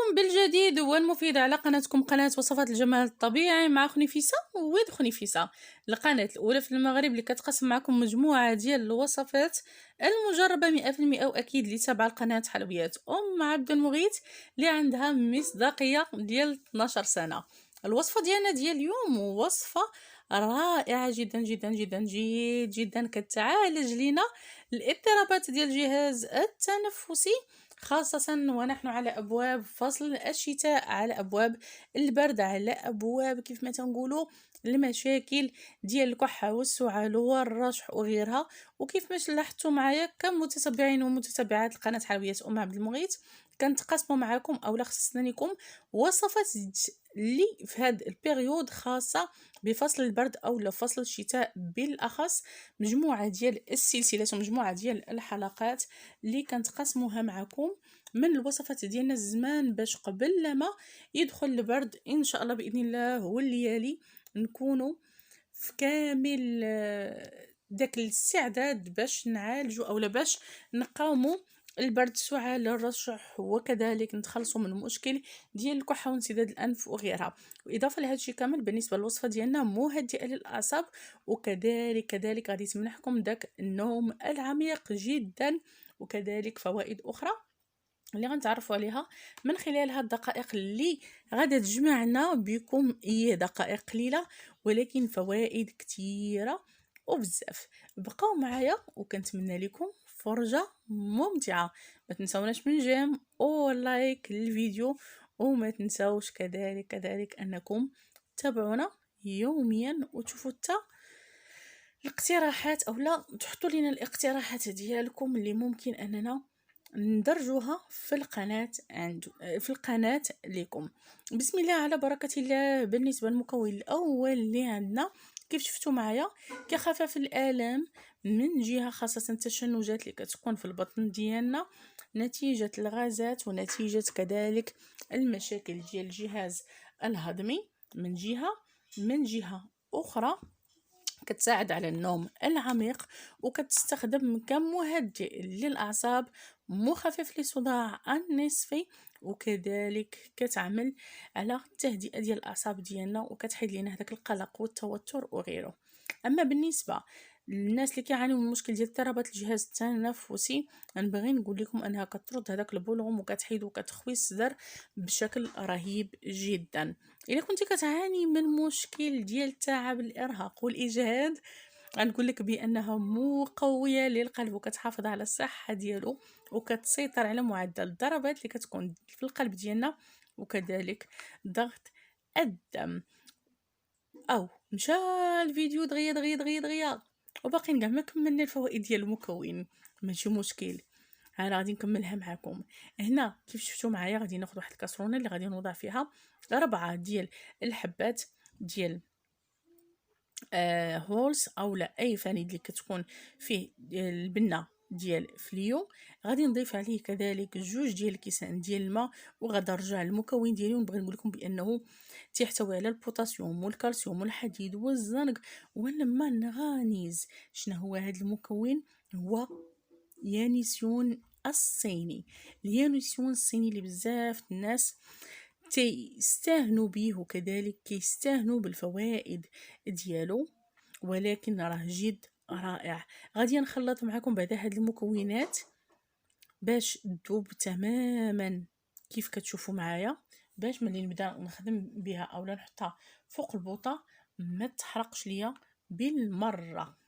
مرحبا بالجديد والمفيد على قناتكم قناة وصفات الجمال الطبيعي مع خنيفيسة ويد خنيفيسة، القناة الأولى في المغرب اللي كتقسم معكم مجموعة ديال الوصفات المجربة 100% وأكيد اللي تابع القناة حلويات عبد المغيث اللي عندها مصداقية ديال 12 سنة. الوصفة ديالنا ديال اليوم وصفة رائعة جدا جدا جدا جدا كتعالج لنا الاضطرابات ديال الجهاز التنفسي، خاصة ونحن على أبواب فصل الشتاء، على أبواب البرد، على أبواب كيف ما تنقولوا المشاكل ديال الكحة والسعال والرشح وغيرها. وكيف ما لاحظتوا معايا كمتتبعين ومتتبعات القناة حلويات عبد المغيث كنتقاسموا معكم اولا خصصنا لكم وصفات اللي في هاد البيريود خاصة بفصل البرد او فصل الشتاء بالاخص، مجموعة ديال السلسلات ومجموعة ديال الحلقات اللي كنتقاسموها معكم من الوصفات ديالنا الزمان باش قبل لما يدخل البرد ان شاء الله باذن الله والليالي نكونوا في كامل داك الاستعداد باش نعالجوا اولا باش نقاوموا البرد، السعال، الرشح، وكذلك نتخلصوا من المشكل ديال الكحه وانسداد الانف وغيرها. واضافه لهذا الشيء كامل بالنسبه للوصفه ديالنا مهدئه للاعصاب، وكذلك غادي تمنحكم داك النوم العميق جدا، وكذلك فوائد اخرى اللي غنتعرفوا عليها من خلال هاد الدقائق اللي غادا تجمعنا بكم. هي دقائق قليله ولكن فوائد كثيره وبزاف. بقاو معايا وكنتمنى لكم فرجه ممتعه. ما تنسوناش من جيم او لايك للفيديو، وما تنساوش كذلك انكم تابعونا يوميا وتشوفوا حتى الاقتراحات اولا تحطوا لنا الاقتراحات ديالكم اللي ممكن اننا ندرجوها في القناة لكم. بسم الله على بركة الله. بالنسبة للمكون الأول اللي عندنا كيف شفتوا معايا كخفف الآلام من جهة خاصة التشنجات اللي كتكون في البطن ديالنا نتيجة الغازات ونتيجة كذلك المشاكل ديال الجهاز الهضمي من جهة أخرى كتساعد على النوم العميق وكتستخدم كمهدئ للأعصاب، مخفف للصداع النصفي، وكذلك كتعمل على التهدئة ديال الأعصاب ديالنا وكتحيد لنا هذاك القلق والتوتر وغيره. أما بالنسبة للناس اللي كيعانيو من مشكل ديال اضطرابات الجهاز التنفسي نبغي نقول لكم انها كترد هذاك البلغم وكتحيد وكتخوي الصدر بشكل رهيب جدا. الا كنتي كتعاني من مشكل ديال التعب، الارهاق والاجهاد، غنقول لك بانها مقويه للقلب وكتحافظ على الصحه ديالو وكتسيطر على معدل الضربات اللي كتكون في القلب ديالنا وكذلك ضغط الدم. او مشى الفيديو دغيا دغيا دغيا دغيا وباقيين كاع ما كملنا الفوائد ديال المكون، ماشي مشكل، انا غادي نكملها معكم. هنا كيف شفتوا معايا غادي ناخذ واحد الكاسرونه اللي غادي نوضع فيها 4 ديال الحبات ديال هولز اولا اي فانيد اللي كتكون فيه البنه ديال فليو. غادي نضيف عليه كذلك 2 ديال الكيسان ديال الماء، وغادي نرجع المكون ديالي ونبغي نقول لكم بانه تيحتوي على البوتاسيوم والكالسيوم والحديد والزنك والمنغنيز. شنو هو هذا المكون؟ هو يانسيون الصيني. اليانسيون الصيني اللي بزاف الناس تيستهنوا به وكذلك كيستهنوا بالفوائد ديالو، ولكن راه جد رائع. غادي نخلط معكم بعدا هاد المكونات باش تذوب تماما كيف كتشوفوا معايا، باش ملي نبدا نخدم بها اولا نحطها فوق البوطه ما تحرقش ليا بالمره.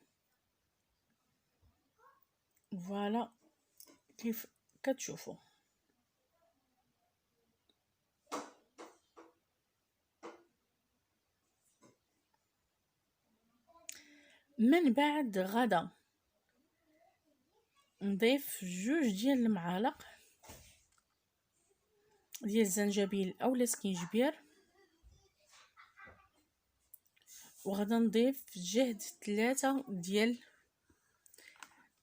فوالا كيف كتشوفوا. من بعد غدا نضيف 2 ديال المعالق ديال الزنجبيل اولا سكينجبير، وغدا نضيف جهد 3 ديال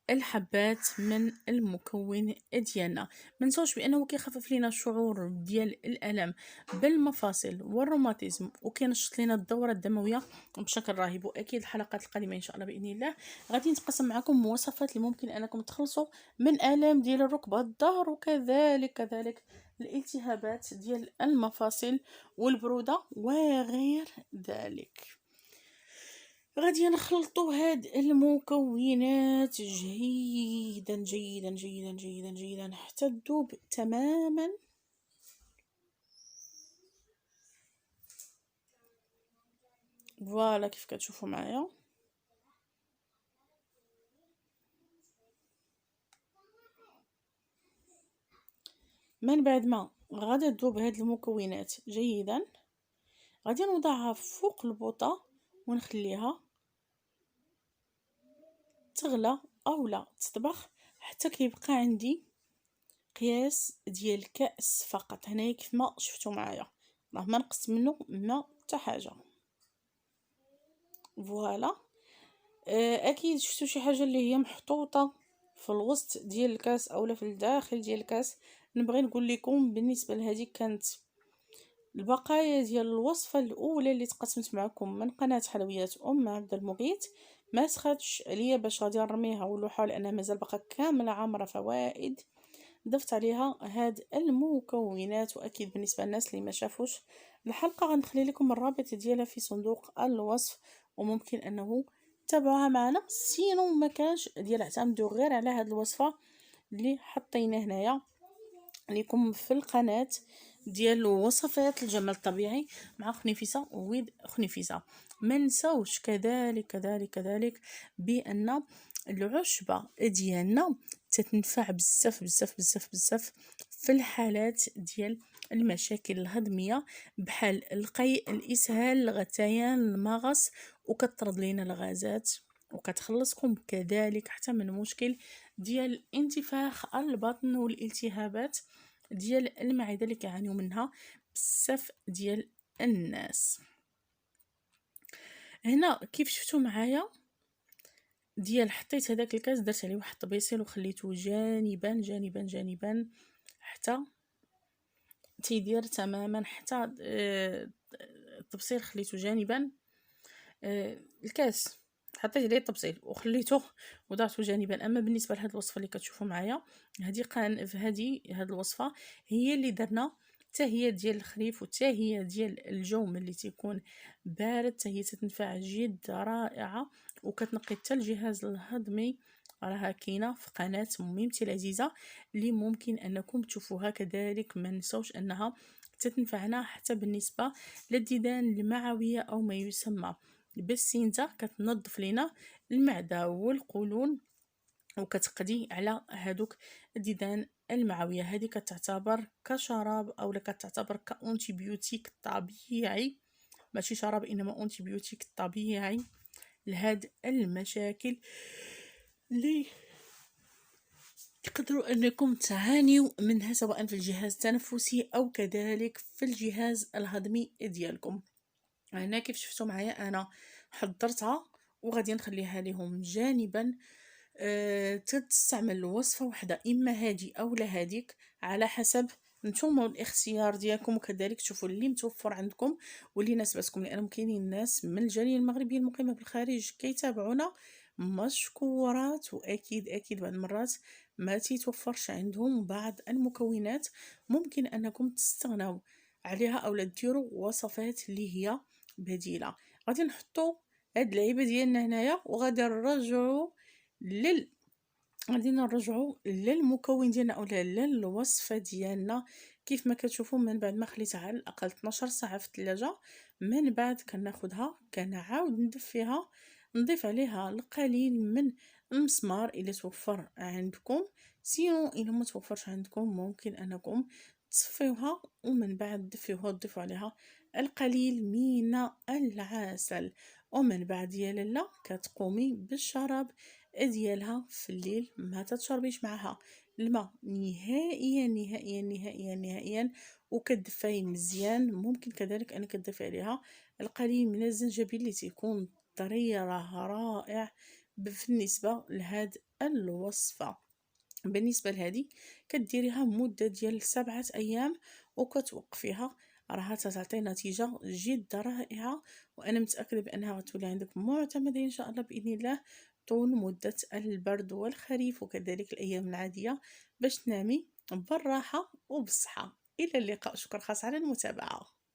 الحبات من المكون ديالنا. ما نساوش بانه كيخفف لينا الشعور ديال الالم بالمفاصل والروماتيزم وكينشط لينا الدوره الدمويه بشكل رهيب. واكيد الحلقات القادمه ان شاء الله باذن الله غادي نتقسم معكم مواصفات اللي ممكن انكم تخلصوا من الام ديال الركبه الظهر وكذلك الالتهابات ديال المفاصل والبروده وغير ذلك. غادي نخلطوا هاد المكونات جيدا جيدا جيدا جيدا جيدا حتى تذوب تماما. فوالا كيف كتشوفوا معايا. من بعد ما غادي تذوب هاد المكونات جيدا غادي نوضعها فوق البوطه ونخليها تغلى او لا تطبخ حتى كيبقى عندي قياس ديال كأس فقط. هنايا كيف ما شفتوا معايا راه ما نقصت منه ما حتى حاجه. فوالا اكيد شفتوا شي حاجه اللي هي محطوطه في الوسط ديال الكاس اولا في الداخل ديال الكاس. نبغي نقول لكم بالنسبه لهذه كانت البقايا ديال الوصفه الاولى اللي تقسمت معكم من قناه حلويات عبد المقيت. ما سخاتش عليا باش غادي نرميها ولوحه لانها مازال باقا كامله عامره فوائد. ضفت عليها هاد المكونات. واكيد بالنسبه للناس اللي ما شافوش الحلقه غنخلي لكم الرابط ديالها في صندوق الوصف وممكن انه تابعوها معنا. سينو ما كانش ديال اعتمدوا غير على هاد الوصفه اللي حطينا هنايا لكم في القناه ديال وصفات الجمال الطبيعي مع خنيفسه ويد خنيفسه. ما نساوش كذلك بان العشبه ديالنا تتنفع بزاف في الحالات ديال المشاكل الهضميه بحال القيء الاسهال الغثيان المغص وكطرد لينا الغازات وكتخلصكم كذلك حتى من مشكل ديال انتفاخ البطن والالتهابات ديال المعده اللي كيعانيو منها بزاف ديال الناس. هنا كيف شفتوا معايا ديال حطيت هذاك الكاس درت عليه واحد الطبيسيل وخليته جانبا حتى تيدير تماما حتى الطبسيل خليته جانبا. الكاس حطيت عليه الطبسيل وخليته وضعته جانبا. اما بالنسبه لهاد الوصفه اللي كتشوفوا معايا هاد الوصفه هي اللي درنا حتى هي ديال الخريف وحتى هي ديال الجو ملي تيكون بارد حتى هي تتنفع جد رائعه وكتنقي حتى الجهاز الهضمي. راها كاينه في قناه ميمتي العزيزه اللي ممكن انكم تشوفوها كذلك. ما نساوش انها تتنفعنا حتى بالنسبه للديدان المعويه او ما يسمى بالسينزا. كتنظف لينا المعده والقولون وكتقضي على هادوك الديدان المعويه. هذه كتعتبر كشراب او كتعتبر كأنتيبيوتيك طبيعي ماشي شراب انما انتيبيوتيك طبيعي لهاد المشاكل اللي تقدروا انكم تعانيوا منها سواء في الجهاز التنفسي او كذلك في الجهاز الهضمي ديالكم. هنا كيف شفتوا معايا انا حضرتها وغادي نخليها لهم جانبا. تستعمل وصفه واحده اما هادي او لا هاديك على حسب نتوما الاختيار ديالكم وكذلك تشوفوا اللي متوفر عندكم واللي يناسبكم لانهم كاينين الناس من الجاليه المغربيه المقيمه بالخارج كيتابعونا مشكورات. واكيد بعض المرات ما تيتوفرش عندهم بعض المكونات ممكن انكم تستغنوا عليها او ديروا وصفات اللي هي بديله. غادي نحطوا هاد اللعيبه ديالنا هنايا وغادي نرجعوا للمكون ديالنا اولا للوصفه ديالنا. كيف ما كتشوفوا من بعد ما خليتها على الاقل 12 ساعه في الثلاجه من بعد كناخذها كنعاود ندفيها نضيف عليها القليل من المسمار الى توفر عندكم. سينو الى ما توفرش عندكم ممكن انكم تصفيوها ومن بعد تدفيوها وتضيفوا عليها القليل من العسل ومن بعد يا لاله كتقومي بالشراب ديالها في الليل. ما تتشربيش معها الماء نهائيا وكتدفاي مزيان. ممكن كذلك انك تضيفي عليها القليل من الزنجبيل اللي تيكون طري راه رائع بالنسبة لهاد الوصفة. بالنسبة لهادي كديريها مدة ديال 7 أيام وكتوقفيها، راها تعطي نتيجة جد رائعة، وأنا متأكدة بأنها غتولي عندك معتمدة إن شاء الله بإذن الله طول مدة البرد والخريف وكذلك الأيام العادية، باش تنامي بالراحة وبالصحة. إلى اللقاء، شكرا خاص على المتابعة.